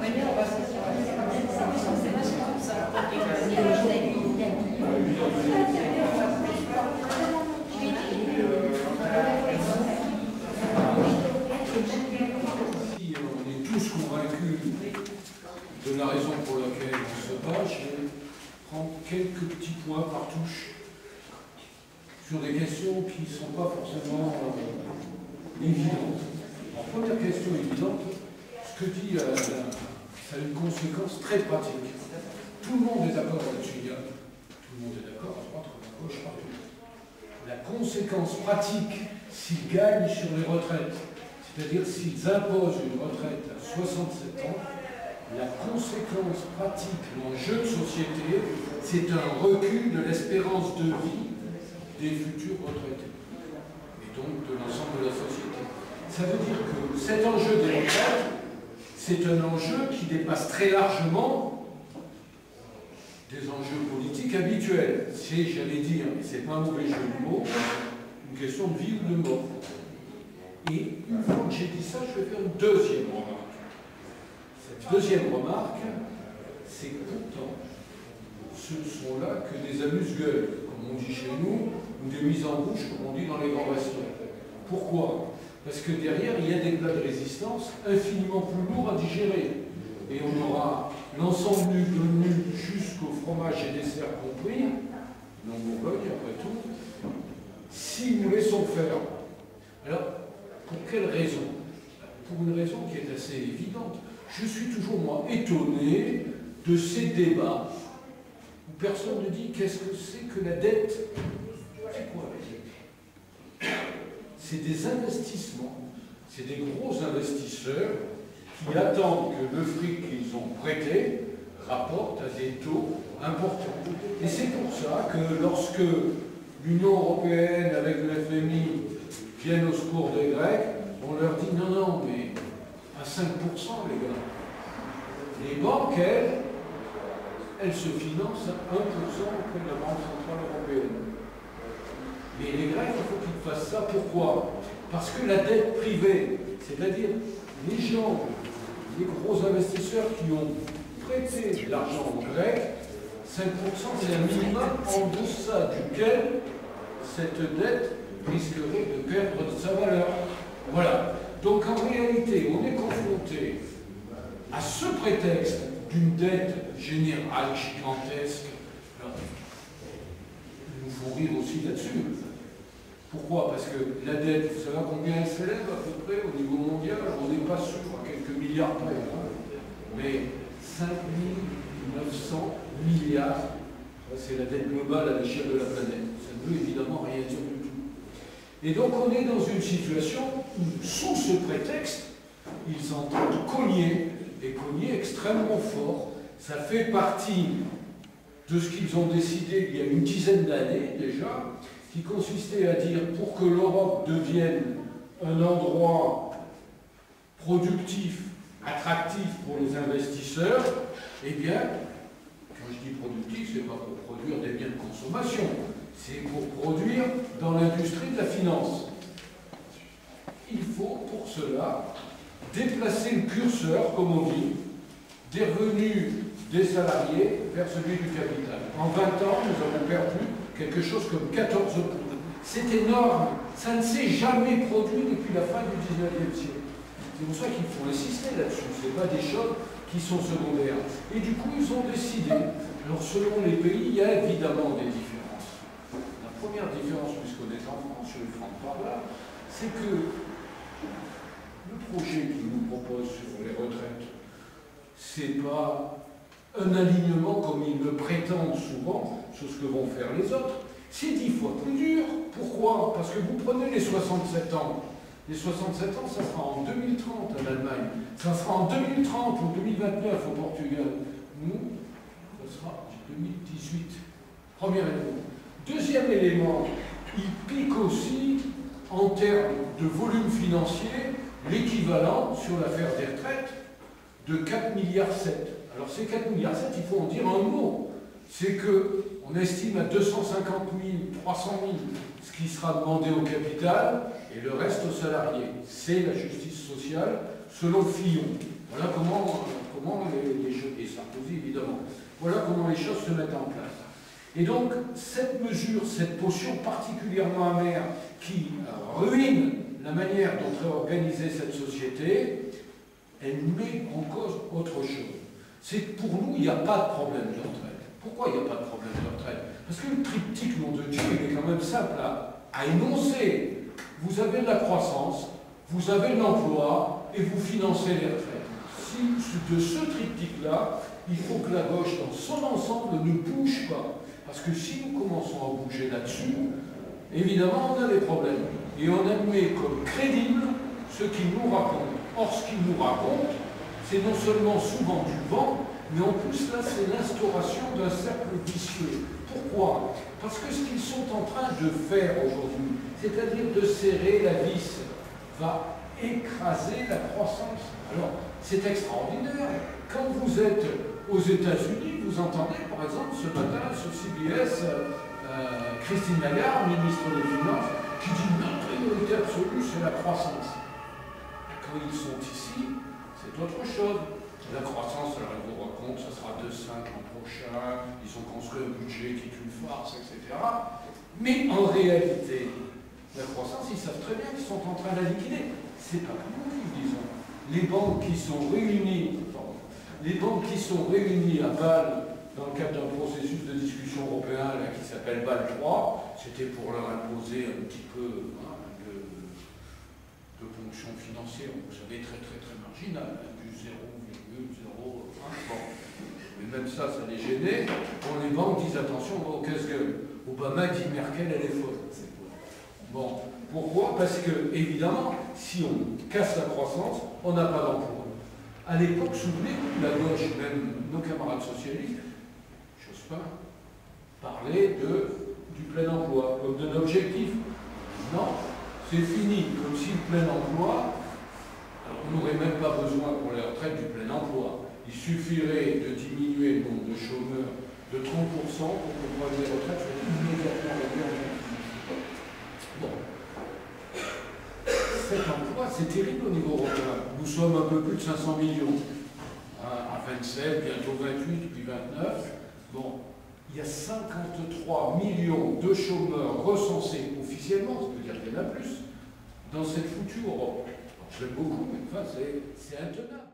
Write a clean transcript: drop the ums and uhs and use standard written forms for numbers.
On est tous convaincus de la raison pour laquelle on se bat. Je vais prendre quelques petits points par touche sur des questions qui ne sont pas forcément évidentes. En première question évidente, ce que dit ça a une conséquence très pratique. Tout le monde est d'accord là-dessus. Tout le monde est d'accord, à droite, à gauche, partout. La conséquence pratique, s'ils gagnent sur les retraites, c'est-à-dire s'ils imposent une retraite à 67 ans, la conséquence pratique, l'enjeu de société, c'est un recul de l'espérance de vie des futurs retraités, et donc de l'ensemble de la société. Ça veut dire que cet enjeu des retraites, c'est un enjeu qui dépasse très largement des enjeux politiques habituels. C'est, j'allais dire, et c'est pas un mauvais jeu de mots, une question de vie ou de mort. Et une fois que j'ai dit ça, je vais faire une deuxième remarque. Cette deuxième remarque, c'est que pourtant, ce ne sont là que des amuse-gueules, comme on dit chez nous, ou des mises en bouche, comme on dit dans les grands restos. Pourquoi? Parce que derrière, il y a des plats de résistance infiniment plus lourds à digérer. Et on aura l'ensemble du menu jusqu'au fromage et dessert compris, non Bourgogne après tout, si nous laissons faire. Alors, pour quelle raison? Pour une raison qui est assez évidente. Je suis toujours, moi, étonné de ces débats où personne ne dit qu'est-ce que c'est que la dette. C'est quoi la dette? C'est des investissements, c'est des gros investisseurs qui attendent que le fric qu'ils ont prêté rapporte à des taux importants. Et c'est pour ça que lorsque l'Union européenne avec le FMI viennent au secours des Grecs, on leur dit non, non, mais à 5% les gars. Les banques, elles se financent à 1% auprès de la Banque Centrale Européenne. Mais les Grecs, il faut qu'ils fassent ça. Pourquoi? Parce que la dette privée, c'est-à-dire les gens, les gros investisseurs qui ont prêté de l'argent aux Grecs, 5% c'est un minimum en deçà duquel cette dette risquerait de perdre de sa valeur. Voilà. Donc en réalité, on est confronté à ce prétexte d'une dette générale, gigantesque. Alors, il nous faut rire aussi là-dessus. Pourquoi? Parce que la dette, vous savez combien elle s'élève à peu près au niveau mondial? On n'est pas sûr, à quelques milliards près, hein, mais 5 900 milliards, c'est la dette globale à l'échelle de la planète. Ça ne veut évidemment rien dire du tout. Et donc on est dans une situation où, sous ce prétexte, ils entendent cogner, et cogner extrêmement fort. Ça fait partie de ce qu'ils ont décidé il y a une dizaine d'années déjà, qui consistait à dire pour que l'Europe devienne un endroit productif, attractif pour les investisseurs, eh bien, quand je dis productif, ce n'est pas pour produire des biens de consommation, c'est pour produire dans l'industrie de la finance. Il faut pour cela déplacer le curseur, comme on dit, des revenus des salariés vers celui du capital. En 20 ans, nous avons perdu quelque chose comme 14 points. C'est énorme. Ça ne s'est jamais produit depuis la fin du 19e siècle. C'est pour ça qu'il faut insister là-dessus. Ce n'est pas des choses qui sont secondaires. Et du coup, ils ont décidé. Alors, selon les pays, il y a évidemment des différences. La première différence, puisqu'on est en France, je vais prendre par là, c'est que le projet qu'ils nous proposent sur les retraites, c'est pas un alignement comme ils le prétendent souvent sur ce que vont faire les autres. C'est 10 fois plus dur. Pourquoi? Parce que vous prenez les 67 ans. Les 67 ans, ça sera en 2030 en Allemagne. Ça sera en 2030 ou 2029 au Portugal. Nous, ça sera en 2018. Premier élément. Deuxième élément, il pique aussi en termes de volume financier l'équivalent sur l'affaire des retraites de 4,7 milliards. Alors ces 4,7 milliards, il faut en dire un mot. C'est qu'on estime à 250 000, 300 000 ce qui sera demandé au capital et le reste aux salariés. C'est la justice sociale selon Fillon. Voilà comment Estrosi, évidemment. Voilà comment les choses se mettent en place. Et donc, cette mesure, cette potion particulièrement amère qui ruine la manière dont est organisée cette société, elle met en cause autre chose. C'est que pour nous, il n'y a pas de problème de retraite. Pourquoi il n'y a pas de problème de retraite? Parce que le triptyque, nom de Dieu, il est quand même simple à énoncer. Vous avez de la croissance, vous avez de l'emploi et vous financez les retraites. Si de ce triptyque-là, il faut que la gauche, dans son ensemble, ne bouge pas. Parce que si nous commençons à bouger là-dessus, évidemment, on a des problèmes. Et on admet comme crédible ce qu'ils nous racontent. Or, ce qu'ils nous racontent, c'est non seulement souvent du vent, mais en plus, là, c'est l'instauration d'un cercle vicieux. Pourquoi? Parce que ce qu'ils sont en train de faire aujourd'hui, c'est-à-dire de serrer la vis, va écraser la croissance. Alors, c'est extraordinaire. Quand vous êtes aux États-Unis, vous entendez, par exemple, ce matin, sur CBS, Christine Lagarde, ministre des Finances, qui dit que notre priorité absolue, c'est la croissance. Quand ils sont ici, c'est autre chose. La croissance, alors ils vous racontent, ça sera 2,5 l'an prochain, ils ont construit un budget qui est une farce, etc. Mais en réalité, la croissance, ils savent très bien qu'ils sont en train de la liquider. C'est pas comme nous, disons. Les banques qui sont réunies, à Bâle, dans le cadre d'un processus de discussion européen là, qui s'appelle Bâle 3, c'était pour leur imposer un petit peu de ponction financière, vous savez, très très très marginale, du 0,01. Bon. Mais même ça les gênait. Bon, les banques disent attention, on va au casse-gueule. Obama dit Merkel, elle est folle. Bon, pourquoi? Parce que, évidemment, si on casse la croissance, on n'a pas d'emploi. À l'époque, souvenez-vous, la gauche, même nos camarades socialistes, j'ose pas, parlaient du plein emploi, comme d'un objectif. Non, c'est fini, comme si le plein emploi, alors on n'aurait même pas besoin pour les retraites du plein emploi. Il suffirait de diminuer le nombre de chômeurs de 30% pour que le problème des retraites soit immédiatement réglé. Bon. Cet emploi, c'est terrible au niveau européen. Nous sommes un peu plus de 500 millions. À 27, bientôt 28, puis 29. Bon, il y a 53 millions de chômeurs recensés officiellement, ça veut dire qu'il y en a plus, dans cette foutue Europe. Alors, je l'aime beaucoup, mais enfin, c'est intenable.